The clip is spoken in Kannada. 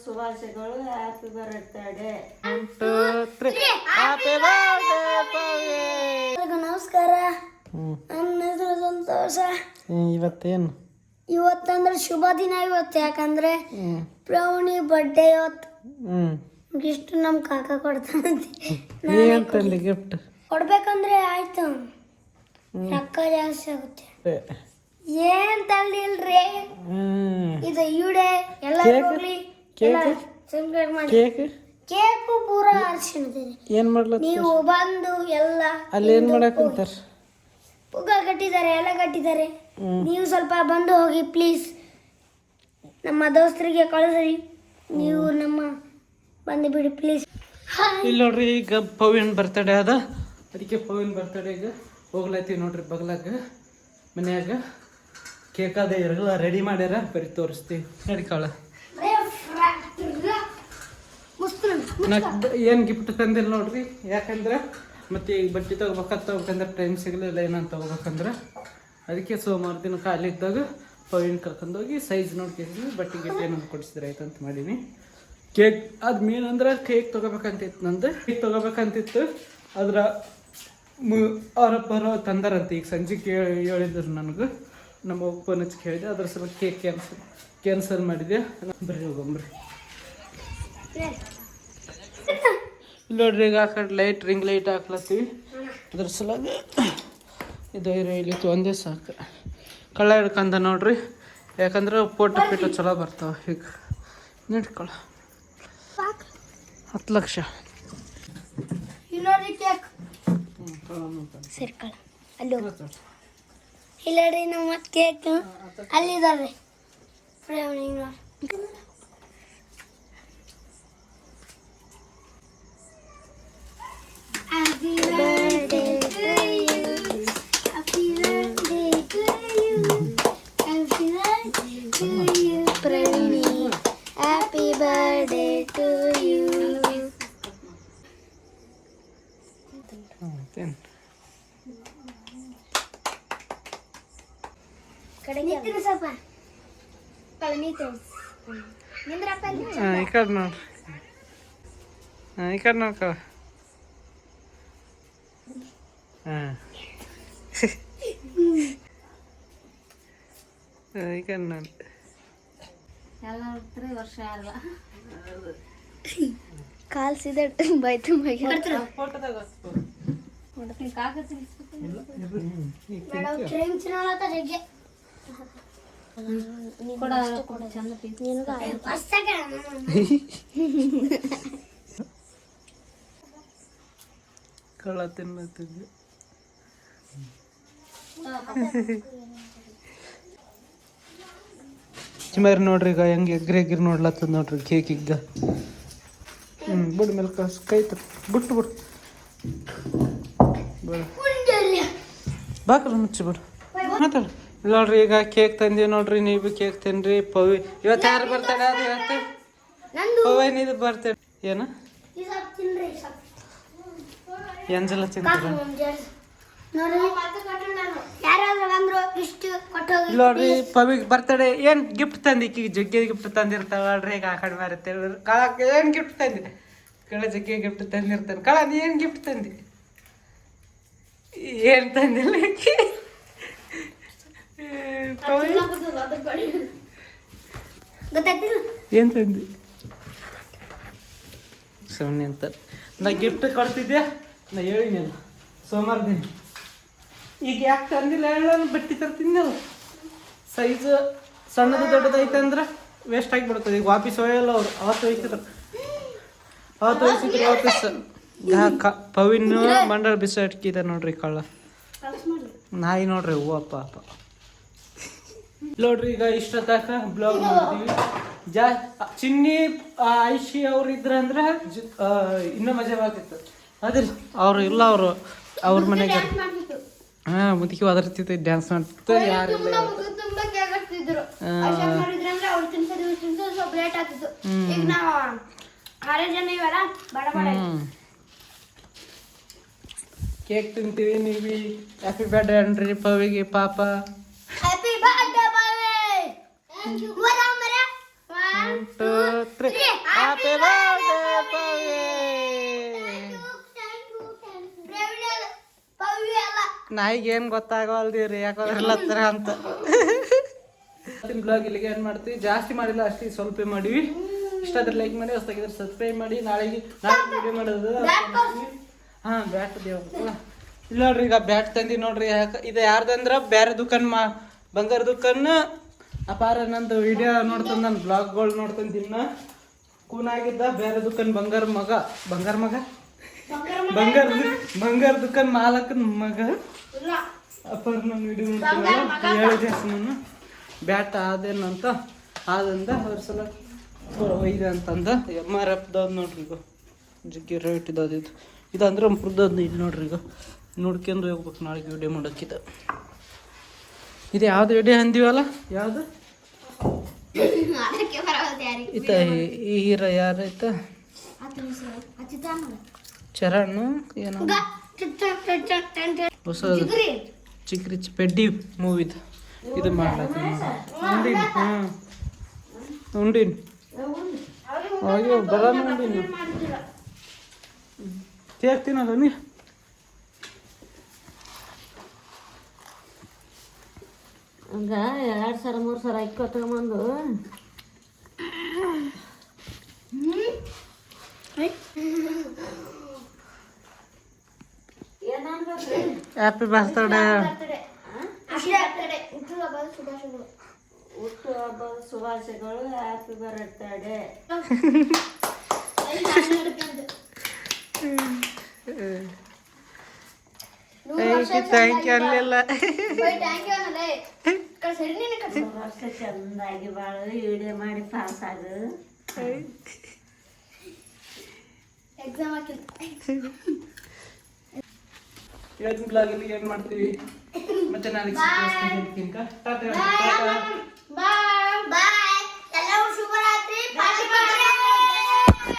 ಶುಭಾಶಯಗಳು. Happy birthday. ನಮಸ್ಕಾರ. ನನ್ನ ಹೆಸರು ಸಂತೋಷ. ಇವತ್ತಂದ್ರೆ ಶುಭ ದಿನ ಇವತ್ತು. ಯಾಕಂದ್ರೆ ಪ್ರವಣಿ ಬರ್ಡೇ ಇವತ್ತು. ಗಿಫ್ಟ್ ನಮ್ ಕಾಕ ಕೊಡ್ತಾನಂತೆ. ಗಿಫ್ಟ್ ಕೊಡ್ಬೇಕಂದ್ರೆ ಆಯ್ತು, ರೊಕ್ಕ ಜಾಸ್ತಿ ಆಗುತ್ತೆ. ಏನ್ ತಳ್ಳಿಲ್ರಿ ಇದು ಈಡೆ ಎಲ್ಲ ಹೋಗ್ಲಿ. ಕೇಕು ಪೂರ ಅರ್ಶಿಣದಿದೆ. ಏನ್ ಮಾಡ್ಲ ನೀವು ಬಂದು ಎಲ್ಲ ಅಲ್ಲಿ ಏನ್ ಮಾಡಕ್ ಅಂತಾರ? ಪುಗ್ಗ ಕಟ್ಟಿದ್ದಾರೆ, ಎಲ್ಲ ಕಟ್ಟಿದ್ದಾರೆ. ನೀವು ಸ್ವಲ್ಪ ಬಂದು ಹೋಗಿ ಪ್ಲೀಸ್. ನಮ್ಮ ದೋಸ್ತರಿಗೆ ಕಳಿಸ್ರಿ. ನೀವು ನಮ್ಮ ಬಂದು ಬಿಡಿ ಪ್ಲೀಸ್. ಇಲ್ಲಿ ನೋಡ್ರಿ, ಈಗ ಪವಿನ್ ಬರ್ತಡೇ ಅದ. ಅದಕ್ಕೆ ಪವಿನ್ ಬರ್ತಡೇಗೆ ಹೋಗ್ಲತ್ತೀವಿ ನೋಡ್ರಿ. ಬಗ್ಲಾಗ ಮನ್ಯಾಗ ಕೇಕ್ ಅದ ಎಲ್ಲ ರೆಡಿ ಮಾಡ್ಯಾರ. ಬರೀ ತೋರಿಸ್ತೀವಿ ನಡಿ. ಕಾಳ ಏನು ಗಿಫ್ಟ್ ತಂದಿಲ್ಲ ನೋಡ್ರಿ. ಯಾಕಂದ್ರೆ ಮತ್ತೆ ಈಗ ಬಟ್ಟೆ ತಗೋಬೇಕಂದ್ರೆ ಟೈಮ್ ಸಿಗಲಿಲ್ಲ ಏನಂತ ತಗೋಬೇಕಂದ್ರೆ. ಅದಕ್ಕೆ ಸೋಮವಾರ ದಿನ ಖಾಲಿ ಇದ್ದಾಗ ಪವಿನ್ ಕರ್ಕೊಂಡೋಗಿ ಸೈಜ್ ನೋಡ್ಕೊಂಡು ಬಟ್ಟೆ ಗಿಫ್ಟ್ ಏನಂತ ಕೊಡಿಸಿದ್ರೆ ಆಯ್ತು ಅಂತ ಮಾಡೀನಿ. ಕೇಕ್ ಅದು ಮೇನ್ ಅಂದ್ರೆ ಕೇಕ್ ತೊಗೋಬೇಕಂತಿತ್ತು. ನಂದು ಕೇಕ್ ತೊಗೋಬೇಕಂತಿತ್ತು. ಅದ್ರ ಅವರಪ್ಪರ ತಂದಾರಂತೆ. ಈಗ ಸಂಜೆ ಹೇಳಿದ್ರು ನನಗೆ. ನಮ್ಮ ಫೋನ್ ಹಚ್ಚಿ ಕೇಳಿದೆ. ಅದ್ರ ಸಲ ಕೇಕ್ ಕ್ಯಾನ್ಸಲ್ ಮಾಡಿದೆ. ಬರ್ರಿ ಹೋಗಂಬ್ರಿ. ಇಲ್ಲಿ ನೋಡ್ರಿ, ಈಗ ಆ ಕಡೆ ಲೈಟ್ ರಿಂಗ್ ಲೈಟ್ ಹಾಕ್ಲತ್ತೀವಿ. ಅದ್ರ ಸಲಾಗ ಇದು ಇಲ್ಲಿ ಒಂದೇ ಸಾಕು. ಕಳ್ಳ ಹಿಡ್ಕಂದ ನೋಡ್ರಿ. ಯಾಕಂದ್ರೆ ಫೋಟೋ ಪೀಟೋ ಚಲೋ ಬರ್ತಾವೆ. ಈಗ ನಿಟ್ಕೊಳ 10 ಲಕ್ಷ. ಇಲ್ಲರಿ ನಮ್ಮ cake ಅಲ್ಲಿದ್ದಾರೆ. Happy birthday to you. Happy birthday to you. Happy birthday to you, Pravini. Happy birthday to you. ನಿಂತಿರು ಸ್ವಲ್ಪ. ನಿಂತು ನಿಂದ್ರಪ್ಪ. ಈ ಕಡೆ ನೋಡ್ರಿ. ಈ ಕಡೆ ನೋಡ್ಕೊ. ಈ ಕಡೆ ನೋಡಿ. ವರ್ಷ ಅಲ್ಲ ಕಾಲ್ ಸೀದಾ ಬಾಯ್ತು ಮೈಗೆ. ಕಳ್ಳ ತಿನ್ನತ್ತಿದ್ದೆ. ಚಿಮರ್ ನೋಡ್ರಿ, ಈಗ ಹೆಂಗೆ ಎಗ್ರಿ ನೋಡ್ಲತ್ತದ ನೋಡ್ರಿ ಕೇಕ್. ಈಗ ಬಿಡು ಮೇಲೆ ಕಳ್ಸಿ ಕೈ ಬಿಟ್ಟು ಬಿಡು. ಬಾಕಲ್ಲ ಮುಚ್ಚಿ ಬಿಡು. ಮಾತಾಡು. ನೋಡ್ರಿ, ಈಗ ಕೇಕ್ ತಂದೀವಿ ನೋಡ್ರಿ. ನೀವು ಕೇಕ್ ತಿನ್ರಿ. ಪವಿ ಇವತ್ತು ಯಾರು ಬರ್ತಾಳೆ? ಅದು ಇವತ್ತು ಪವಿನ್ ಇದು ಬರ್ತಡೆ. ಏನ ಎಂಜೆಲ್ಲ ತಿಂತಾರ ನೋಡ್ರಿ. ಪವಿಗೆ ಬರ್ತಡೆ ಏನ್ ಗಿಫ್ಟ್ ತಂದಿಕ್ಕಿ ಜಗ್ಗಿ ಗಿಫ್ಟ್ ತಂದಿರ್ತಾವಲ್ರಿ. ಈಗ ಆ ಕಡೆ ಮಾರುತ್ತೇವೆ. ಕಳಕ್ ಏನ್ ಗಿಫ್ಟ್ ತಂದಿ? ಕಳ ಜಗ್ಗಿ ಗಿಫ್ಟ್ ತಂದಿರ್ತಾನೆ. ಕಳ ನೀ ಏನ್ ಗಿಫ್ಟ್ ತಂದಿ? ಏನ್ ತಂದಿಲ್ಲ. ಏನ್ ತಂದಿ? ಸುಮ್ಮನೆ ಅಂತ ನಾ ಗಿಫ್ಟ್ ಕೊಡ್ತಿದ್ದೆ. ನಾ ಹೇಳಿನಲ್ಲ ಸೋಮವಾರ ದಿನ. ಈಗ ಯಾಕೆ ತಂದಿಲ್ಲ ಹೇಳ? ಬಟ್ಟೆ ತರ್ತಿದ್ನಲ್ಲ. ಸೈಜ್ ಸಣ್ಣದು ದೊಡ್ಡದೈತೆ ಅಂದ್ರೆ ವೇಸ್ಟ್ ಆಗಿಬಿಡ್ತದೆ. ಈಗ ವಾಪಸ್ ಒಯ್ಯಲ್ಲ ಅವ್ರು. ಅವತ್ತು ಒಯ್ತಿದ್ರು ವಾಪಸ್. ಪವಿನ್ ಮಂಡಳ ಬಿಸಿ ಅಟ್ಕಿದೆ ನೋಡ್ರಿ. ಕಳ್ಳ ನಾಯಿ ನೋಡ್ರಿ. ಹೂವು ಅಪ್ಪ ನೋಡ್ರಿ. ಈಗ ಇಷ್ಟೊತ್ತಾಕ ಬ್ಲಾಗ್ ನೋಡ್ತೀವಿ. ಚಿನ್ನಿ ಐಶಿ ಅವ್ರು ಇದ್ರಂದ್ರೆ ಇನ್ನೂ ಮಜಾ ಆಗ್ತಿತ್ತು. ಅದಿಲ್ಲ, ಅವ್ರು ಇಲ್ಲ. ಅವ್ರ ಮನೆಗೆ ಮುದುಕಿ ಒದರ್ತಿತ್ತು, ಡ್ಯಾನ್ಸ್ ಮಾಡ್ತಿತ್ತು. ಯಾರಿಲ್ಲ. ಕೇಕ್ ತಿಂತೀವಿ. ನೀವು ಹ್ಯಾಪಿ ಬರ್ಡೇ ಅನ್ರಿ ಪವಿಗೆ. ಪಾಪ 1 2 3 ಹ್ಯಾಪಿ ಬರ್ತ್ಡೇ ಪವಿ. ನಾಯಿಗೇನು ಗೊತ್ತಾಗವಲ್ದಿರಿ ಯಾಕೋದ್ರಲ್ಲತ್ತರ ಅಂತ. ಬ್ಲಾಗ್ ಇಲ್ಲಿಗೆ ಏನು ಮಾಡ್ತೀವಿ, ಜಾಸ್ತಿ ಮಾಡಿಲ್ಲ, ಅಷ್ಟೇ ಸ್ವಲ್ಪ ಮಾಡಿವಿ. ಇಷ್ಟ ಆದ್ರೆ ಲೈಕ್ ಮಾಡಿ, ಹೊಸದಾಗಿದ್ರೆ ಸಬ್ಸ್ಕ್ರೈಬ್ ಮಾಡಿ. ನಾಳೆ ವಿಡಿಯೋ ಮಾಡೋದು ಹಾಂ ಬ್ಯಾಟ್ ದೇವ ಇಲ್ಲ ನೋಡ್ರಿ. ಈಗ ಬ್ಯಾಟ್ ತಂದಿ ನೋಡ್ರಿ. ಯಾಕೆ ಇದು ಯಾರ್ದಂದ್ರೆ ಬೇರೆ ದುಕಾನ್ ಬಂಗಾರ ದುಕಾನ್ ಅಪಾರ. ನಂದು ವಿಡಿಯೋ ನೋಡ್ತಾನೆ, ನನ್ನ ಬ್ಲಾಗ್ಗಳು ನೋಡ್ತಾನೆ ದಿನ. ಕೂನಾಗಿದ್ದ ಬೇರೆ ದುಕಾನ್ ಬಂಗಾರ ದುಕಾನ್ ಮಾಲಕನ ಮಗ ಅಪಾರ. ನನ್ನ ವಿಡಿಯೋ ನೋಡ್ತಾನೆ ಹೇಳಿದೆ ನಾನು ಬ್ಯಾಟ್ ಆದೇನಂತ ಆದಂದ ಅವ್ರ ಸಲ ಒಯ್ದೆ ಅಂತಂದ. MRF ನೋಡ್ರಿ. ಈಗ ಜಗ್ಗಿ ರೇಟ್ ಇದ್ದದು. ಇದು ಅಂದ್ರೆ ಮುರ್ದದ್ದು. ಇಲ್ಲಿ ನೋಡ್ರಿ. ಈಗ ನೋಡ್ಕೊಂಡು ಹೋಗ್ಬೇಕು ನಾಳೆಗೆ ವಿಡಿಯೋ ಮಾಡೋಕ್ಕಿದೆ. ಇದು ಯಾವ್ದು ವಿಡಿಯೋ ಅಂದಿವಲ್ಲ, ಯಾವುದು ಈತ ಈ ಹೀರೋ ಯಾರೈತ ಚರಣ್ ಏನೋ ಹೊಸದು ಚಿಕ್ರಿ ಪೆಡ್ಡಿ ಮೂವಿದು ಇದು ಮಾಡ್ಲತ್ತೀನಿ. ಹಾಂ ಉಂಡಿನ್ ಅಯ್ಯೋ ಬರ ಉಂಡಿನ ತೇಗ್ತೀನಲ್ಲ ನೀ. ಹಂಗ 2 ಸರ 3 ಸರ ಇಕ್ಕೋ ತಗೊಂಬಂದು ಹ್ಯಾಪಿ ಬರ್ತ್ಡೇ. ಹುಟ್ಟುಹಬ್ಬದ ಶುಭಾಶಯಗಳು. Happy birthday. ಥ್ಯಾಂಕ್ ಯು ಅಲ್ಲಿಲ್ಲ. ವರ್ಷ ಚಂದಾಗಿ ಬಾಳು, ವಿಡಿಯೋ ಮಾಡಿ ಪಾಸ್ ಆಗು. ಇವತ್ತಿನ ಬ್ಲಾಗ್ ಇಲ್ಲಿ ಏನು ಮಾಡ್ತೀವಿ ಮತ್ತೆ ನಾಳೆ ಬಾಯ್.